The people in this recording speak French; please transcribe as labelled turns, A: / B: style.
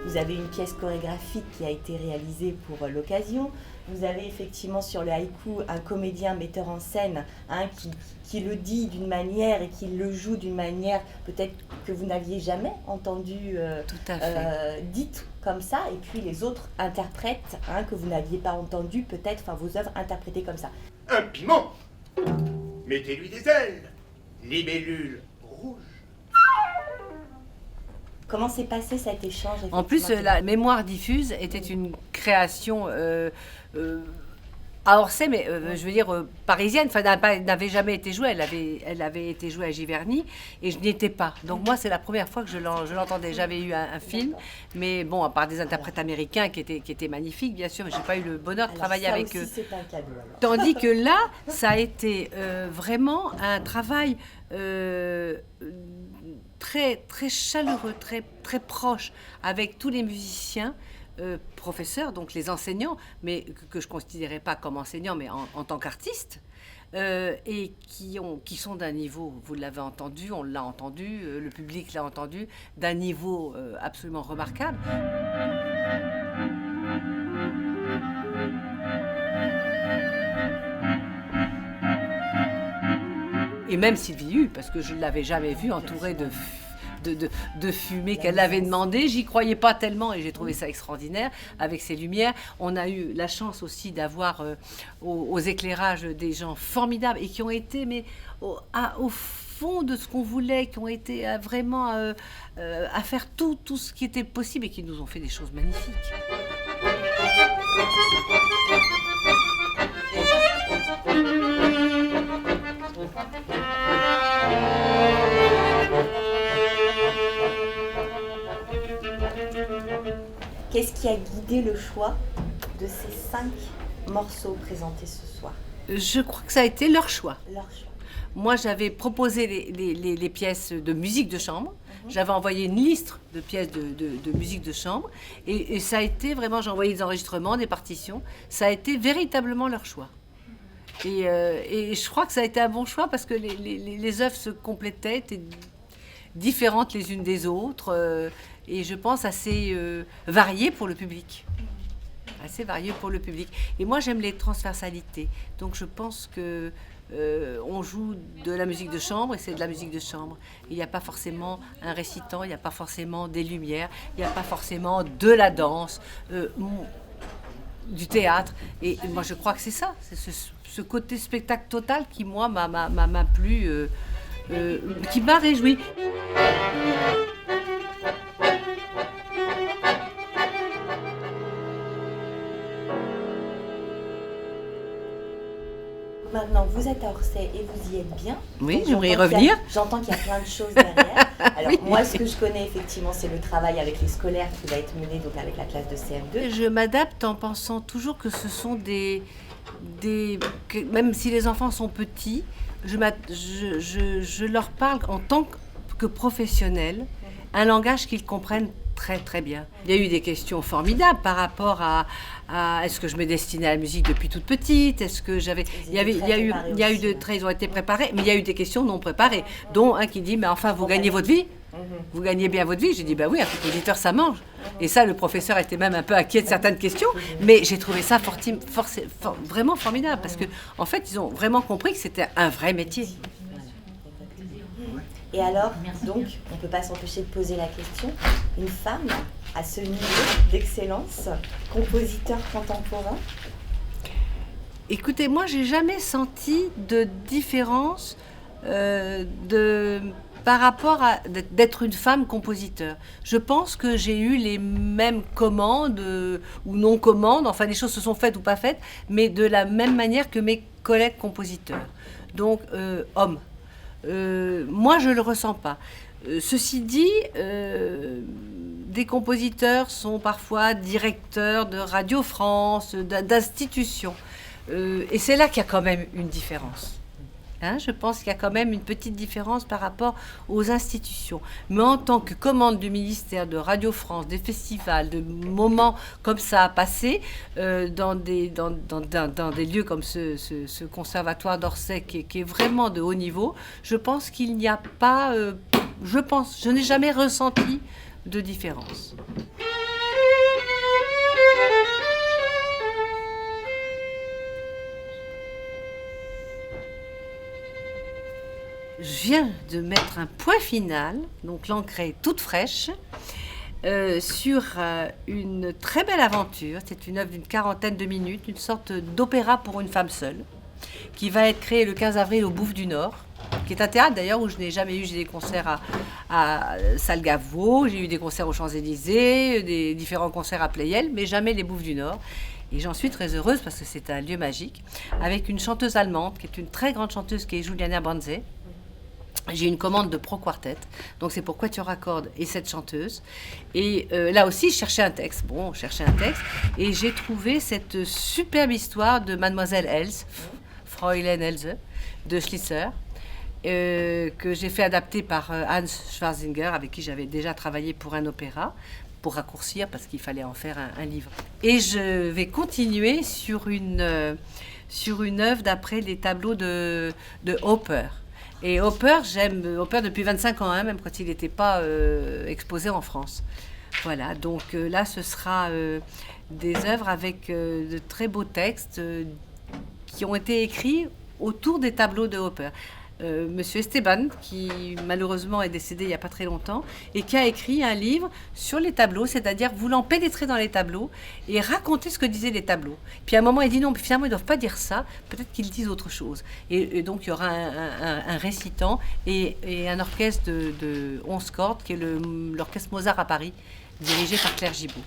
A: Vous avez une pièce chorégraphique qui a été réalisée pour l'occasion. Vous avez effectivement sur le haïku un comédien metteur en scène qui le dit d'une manière et qui le joue d'une manière peut-être que vous n'aviez jamais entendu
B: Tout à fait.
A: dite comme ça. Et puis les autres interprètes que vous n'aviez pas entendu peut-être, enfin vos œuvres interprétées comme ça.
C: Un piment. Mettez-lui des ailes. Libellule rouge.
A: Comment s'est passé cet échange?
B: En plus, la mémoire diffuse était une création à Orsay, mais je veux dire parisienne. Enfin, n'avait jamais été jouée. Elle avait été jouée à Giverny et je n'y étais pas. Donc moi, c'est la première fois que je l'entendais. J'avais eu un film, mais bon, à part des interprètes américains qui étaient magnifiques, bien sûr, mais j'ai pas eu le bonheur de travailler avec eux.
A: C'est un cadeau, alors.
B: Tandis que là, ça a été vraiment un travail très, très chaleureux, très, très proche avec tous les musiciens, professeurs, donc les enseignants, mais que je ne considérais pas comme enseignants, mais en tant qu'artistes, et qui sont d'un niveau, vous l'avez entendu, on l'a entendu, le public l'a entendu, d'un niveau absolument remarquable. Et même Sylvie Hu, parce que je ne l'avais jamais vue entourée de fumée qu'elle avait demandé. J'y croyais pas tellement et j'ai trouvé ça extraordinaire avec ces lumières. On a eu la chance aussi d'avoir aux éclairages des gens formidables et qui ont été au fond de ce qu'on voulait, qui ont été vraiment à faire tout ce qui était possible et qui nous ont fait des choses magnifiques.
A: Qu'est-ce qui a guidé le choix de ces 5 morceaux présentés ce soir?
B: Je crois que ça a été leur choix.
A: Leur choix.
B: Moi, j'avais proposé les pièces de musique de chambre. J'avais envoyé une liste de pièces de musique de chambre. Et ça a été vraiment, j'ai envoyé des enregistrements, des partitions. Ça a été véritablement leur choix. Et je crois que ça a été un bon choix parce que les œuvres se complétaient, étaient différentes les unes des autres. Et je pense assez variées pour le public. Assez variées pour le public. Et moi, j'aime les transversalités. Donc, je pense que on joue de la musique de chambre et c'est de la musique de chambre. Il n'y a pas forcément un récitant, il n'y a pas forcément des lumières, il n'y a pas forcément de la danse, du théâtre. Et moi, je crois que c'est ça. C'est ce côté spectacle total qui, moi, m'a plu, qui m'a réjoui.
A: Maintenant, vous êtes à Orsay et vous y êtes bien.
B: Oui, j'aimerais y revenir.
A: J'entends qu'il y a plein de choses derrière. Alors,
B: Oui.
A: moi, ce que je connais effectivement, c'est le travail avec les scolaires qui va être mené donc avec la classe de CM2.
B: Je m'adapte en pensant toujours que ce sont même si les enfants sont petits, je leur parle en tant que professionnels, un langage qu'ils comprennent très très bien. Il y a eu des questions formidables par rapport à est-ce que je me destinais à la musique depuis toute petite, est-ce que j'avais... Il y a eu de très... Ils ont été préparés, mais il y a eu des questions non préparées, dont un qui dit, mais enfin, vous gagnez votre vie? Vous gagnez bien votre vie? J'ai dit, bah oui, un compositeur, ça mange. Et ça, le professeur était même un peu inquiet de certaines questions, mais j'ai trouvé ça vraiment formidable, parce que en fait, ils ont vraiment compris que c'était un vrai métier.
A: Et alors, donc, on ne peut pas s'empêcher de poser la question, une femme à ce niveau d'excellence, compositeur contemporain?
B: Écoutez, moi, j'ai jamais senti de différence par rapport à d'être une femme compositeur. Je pense que j'ai eu les mêmes commandes ou non-commandes, enfin les choses se sont faites ou pas faites, mais de la même manière que mes collègues compositeurs. Donc, hommes. Moi, je ne le ressens pas. Ceci dit, des compositeurs sont parfois directeurs de Radio France, d'institutions. Et c'est là qu'il y a quand même une différence. Je pense qu'il y a quand même une petite différence par rapport aux institutions. Mais en tant que commande du ministère de Radio France, des festivals, de moments comme ça à passer, dans des lieux comme ce conservatoire d'Orsay qui est vraiment de haut niveau, je pense qu'il n'y a pas... je n'ai jamais ressenti de différence. je viens de mettre un point final, donc l'encre est toute fraîche, sur une très belle aventure. C'est une œuvre d'une quarantaine de minutes, une sorte d'opéra pour une femme seule, qui va être créée le 15 avril au Bouffe du Nord, qui est un théâtre d'ailleurs où je n'ai jamais eu. J'ai des concerts à Salgavo, j'ai eu des concerts aux Champs-Élysées, des différents concerts à Pleyel, mais jamais les Bouffes du Nord. Et j'en suis très heureuse parce que c'est un lieu magique, avec une chanteuse allemande, qui est une très grande chanteuse, qui est Juliana Banze. J'ai une commande de Pro Quartet, donc c'est pour Quatuor à cordes et cette chanteuse. Et là aussi, je cherchais un texte. Bon, je cherchais un texte, et j'ai trouvé cette superbe histoire de Mademoiselle Else, Fräulein Else, de Schlitzer, que j'ai fait adapter par Hans Schwarzinger, avec qui j'avais déjà travaillé pour un opéra, pour raccourcir, parce qu'il fallait en faire un livre. Et je vais continuer sur une œuvre d'après les tableaux de Hopper. Et Hopper, j'aime Hopper depuis 25 ans, hein, même quand il n'était pas exposé en France. Voilà, donc là, ce sera des œuvres avec de très beaux textes qui ont été écrits autour des tableaux de Hopper. Monsieur Esteban, qui malheureusement est décédé il n'y a pas très longtemps, et qui a écrit un livre sur les tableaux, c'est-à-dire voulant pénétrer dans les tableaux et raconter ce que disaient les tableaux. Puis à un moment, il dit non, mais finalement, ils ne doivent pas dire ça, peut-être qu'ils disent autre chose. Et donc, il y aura un récitant et un orchestre de 11 cordes, qui est l'orchestre Mozart à Paris, dirigé par Claire Gibault.